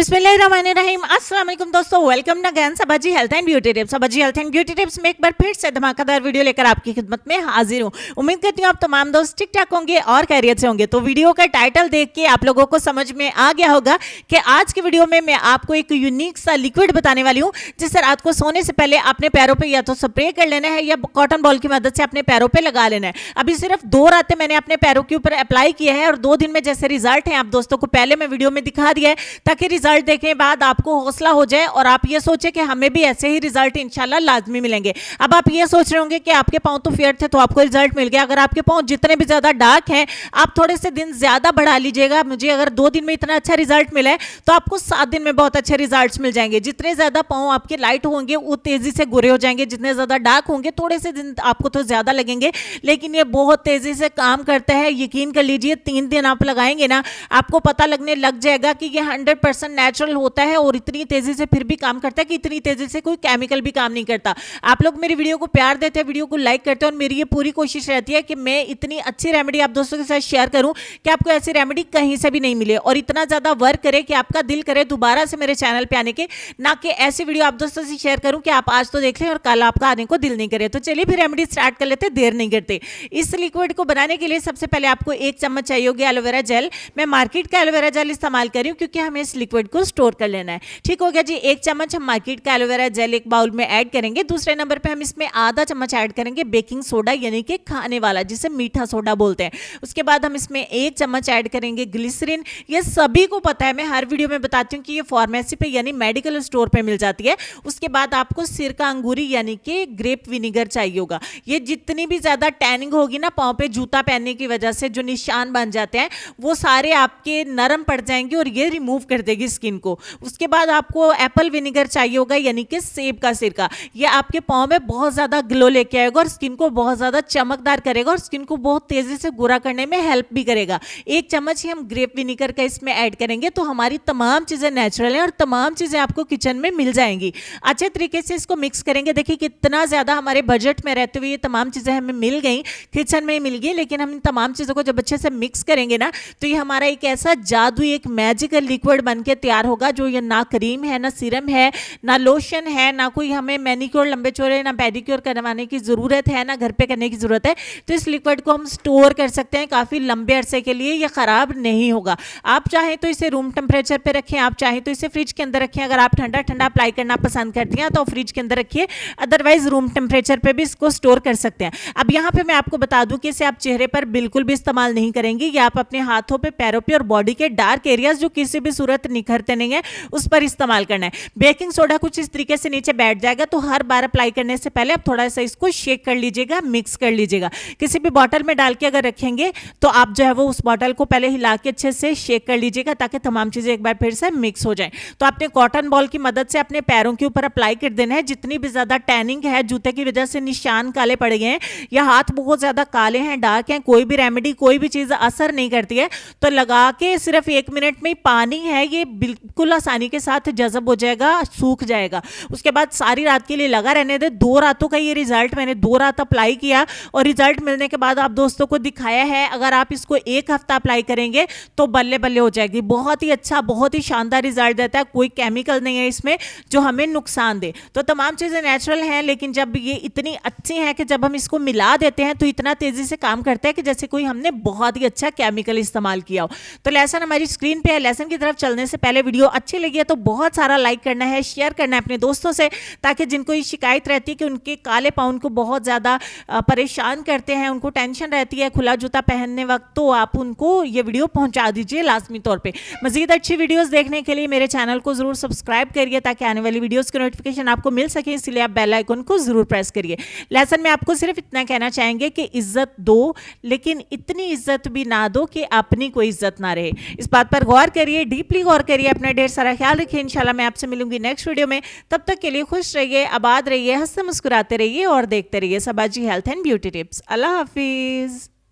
बिस्मिल्लाहिर्रहमानिर्रहीम। अस्सलाम वालेकुम दोस्तों, welcome again Sabaji health and beauty tips. Sabaji health and beauty tips में एक बार फिर से धमाकेदार वीडियो लेकर आपकी खिदमत में हाजिर हूँ। उम्मीद करती हूँ आप तमाम दोस्त ठीक ठाक होंगे और खैरियत से होंगे। तो वीडियो का टाइटल देख के आप लोगों को समझ में आ गया होगा कि आज की वीडियो में मैं आपको एक यूनिक सा लिक्विड बताने वाली हूँ, जिससे रात को सोने से पहले अपने पैरों पर या तो स्प्रे कर लेना है या कॉटन बॉल की मदद से अपने पैरों पर लगा लेना है। अभी सिर्फ 2 रातें मैंने अपने पैरों के ऊपर अप्लाई किया है और 2 दिन में जैसे रिजल्ट है आप दोस्तों को पहले मैं वीडियो में दिखा दिया है, ताकि रिजल्ट देखने के बाद आपको हौसला हो जाए और आप ये सोचे कि हमें भी ऐसे ही रिजल्ट इंशाल्लाह लाजमी मिलेंगे। अब आप ये सोच रहे होंगे कि आपके पांव तो फेयर थे तो आपको रिजल्ट मिल गया। अगर आपके पांव जितने भी ज्यादा डार्क हैं, आप थोड़े से दिन ज्यादा बढ़ा लीजिएगा। मुझे अगर 2 दिन में इतना अच्छा रिजल्ट मिला है तो आपको 7 दिन में बहुत अच्छे रिजल्ट मिल जाएंगे। जितने ज्यादा पांव आपके लाइट होंगे वो तेजी से गोरे हो जाएंगे, जितने ज्यादा डार्क होंगे थोड़े से दिन आपको तो ज्यादा लगेंगे, लेकिन ये बहुत तेजी से काम करता है। यकीन कर लीजिए 3 दिन आप लगाएंगे ना, आपको पता लगने लग जाएगा कि ये 100% नेचुरल होता है और इतनी तेजी से फिर भी काम करता है कि इतनी तेजी से कोई केमिकल भी काम नहीं करता। आप लोग मेरी वीडियो को प्यार देते हैं, वीडियो को लाइक करते हैं और मेरी ये पूरी कोशिश रहती है कि मैं इतनी अच्छी रेमेडी आप दोस्तों के साथ शेयर करूं कि आपको ऐसी रेमेडी कहीं से भी नहीं मिले और इतना ज्यादा वर्क करे कि आपका दिल करे दोबारा से मेरे चैनल पे आने के, ना कि ऐसी वीडियो आप दोस्तों से शेयर करूं कि आप आज तो देख लें और कल आपका आने को दिल नहीं करे। तो चलिए फिर रेमेडी स्टार्ट कर लेते, देर नहीं करते। इस लिक्विड को बनाने के लिए सबसे पहले आपको 1 चम्मच चाहिए होगी एलोवेरा जेल। मैं मार्केट का एलोवेरा जेल इस्तेमाल कर रही हूं क्योंकि हमें इस लिक्विड को स्टोर कर लेना है। ठीक हो गया जी। 1 चम्मच हम मार्केट का एलोवेरा जेल एक बाउल में ऐड करेंगे। दूसरे नंबर पे हम इसमें आधा चम्मच ऐड करेंगे बेकिंग सोडा, यानी कि खाने वाला, जिसे मीठा सोडा बोलते हैं। उसके बाद हम इसमें 1 चम्मच ऐड करेंगे ग्लिसरीन। ये सभी को पता है, मैं हर वीडियो में बताती हूँ कि ये फार्मेसी पे यानी मेडिकल स्टोर पे मिल जाती है। उसके बाद आपको सिरका अंगूरी यानी कि ग्रेप विनेगर चाहिए होगा। ये जितनी भी ज्यादा टैनिंग होगी ना पाँव पे जूता पहनने की वजह से जो निशान बन जाते हैं वो सारे आपके नरम पड़ जाएंगे और ये रिमूव कर देगी स्किन को। उसके बाद आपको एप्पल विनेगर चाहिए होगा, यानी कि सेब का सिरका। ये आपके पाँव में बहुत ज्यादा ग्लो लेके आएगा और स्किन को बहुत ज्यादा चमकदार करेगा और स्किन को बहुत तेजी से गोरा करने में हेल्प भी करेगा। 1 चम्मच ही हम ग्रेप विनेगर का इसमें ऐड करेंगे तो हमारी तमाम चीजें नेचुरल हैं और तमाम चीजें आपको किचन में मिल जाएंगी। अच्छे तरीके से इसको मिक्स करेंगे। देखिए कितना ज्यादा हमारे बजट में रहते हुए ये तमाम चीजें हमें मिल गई, किचन में मिल गई, लेकिन हम इन तमाम चीजों को जब अच्छे से मिक्स करेंगे ना तो ये हमारा एक ऐसा जादू, एक मैजिकल लिक्विड बन के तैयार होगा जो ये ना क्रीम है, ना सीरम है, ना लोशन है, ना कोई हमें मैनिक्योर लंबे चौड़े ना पेडिक्योर करवाने की जरूरत है, ना घर पे करने की जरूरत है। तो इस लिक्विड को हम स्टोर कर सकते हैं काफी लंबे अरसे के लिए, ये खराब नहीं होगा। आप चाहें तो इसे रूम टेम्परेचर पे रखें, आप चाहें तो इसे फ्रिज के अंदर रखें। अगर आप ठंडा ठंडा अप्लाई करना पसंद करती हैं तो फ्रिज के अंदर रखिए, अदरवाइज रूम टेम्परेचर पे भी इसको स्टोर कर सकते हैं। अब यहाँ पे मैं आपको बता दूं कि इसे आप चेहरे पर बिल्कुल भी इस्तेमाल नहीं करेंगे, या आप अपने हाथों पे, पैरों पे और बॉडी के डार्क एरियाज जो किसी भी सूरत निखरते नहीं है उस पर इस्तेमाल करना है। बेकिंग सोडा कुछ इस तरीके से नीचे बैठ जाएगा, तो हर बार अप्लाई करने से पहले आप थोड़ा सा इसको शेक कर लीजिएगा, मिक्स कर लीजिएगा। किसी भी बॉटल में डाल के अगर रखेंगे तो आप जो है वो उस बॉटल को पहले हिला के अच्छे से शेक कर लीजिएगा ताकि तमाम चीजें एक बार फिर से मिक्स हो जाएं। तो आपने कॉटन बॉल की मदद से अपने पैरों के ऊपर अप्लाई कर देना है। जितनी भी ज्यादा टैनिंग है, जूते की वजह से निशान काले पड़ गए हैं या हाथ बहुत ज्यादा काले हैं, डार्क हैं, कोई भी रेमेडी, कोई भी चीज असर नहीं करती है, तो लगा के सिर्फ 1 मिनट में पानी है ये बिल्कुल आसानी के साथ जज़ब हो जाएगा, सूख जाएगा। उसके बाद सारी रात के लिए लगा रहने दे। 2 रातों का ये रिजल्ट, मैंने 2 रात अप्लाई किया और रिजल्ट मिलने के बाद आप दोस्तों को दिखाया है। अगर आप इसको 1 हफ्ता अप्लाई करेंगे तो बल्ले बल्ले हो जाएगी। बहुत ही अच्छा, बहुत ही शानदार रिजल्ट देता है। कोई केमिकल नहीं है इसमें जो हमें नुकसान दे। तो तमाम चीजें नेचुरल हैं, लेकिन जब ये इतनी अच्छी हैं कि जब हम इसको मिला देते हैं तो इतना तेजी से काम करता है कि जैसे कोई हमने बहुत ही अच्छा केमिकल इस्तेमाल किया हो। तो लेसन हमारी स्क्रीन पे है। लेसन की तरफ चलने से पहले वीडियो अच्छी लगी है तो बहुत सारा लाइक करना है, शेयर करना है अपने दोस्तों से, ताकि जिनको ये शिकायत रहती है कि उनके काले पाँव उनको बहुत ज़्यादा परेशान करते हैं, उनको टेंशन रहती है खुला जूता पहनने वक्त, तो आप उनको ये वीडियो पहुंचा दीजिए लाजमी तौर पे। मजीद अच्छी वीडियोस देखने के लिए मेरे चैनल को जरूर सब्सक्राइब करिए ताकि आने वाली वीडियोस की नोटिफिकेशन आपको मिल सके, इसलिए आप बेल आइकन को जरूर प्रेस करिए। लेसन में आपको सिर्फ इतना कहना चाहेंगे कि इज्जत दो, लेकिन इतनी इज्जत भी ना दो कि अपनी कोई इज्जत ना रहे। इस बात पर गौर करिए, डीपली गौर करिए, अपना ढेर सारा ख्याल रखिए। इंशाल्लाह मैं आपसे मिलूंगी नेक्स्ट वीडियो में। तब तक के लिए खुश रहिए, आबाद रहिए, हंसते मुस्कुराते रहिए और देखते रहिए Sabaji health and beauty tips. अल्लाह हाफिज।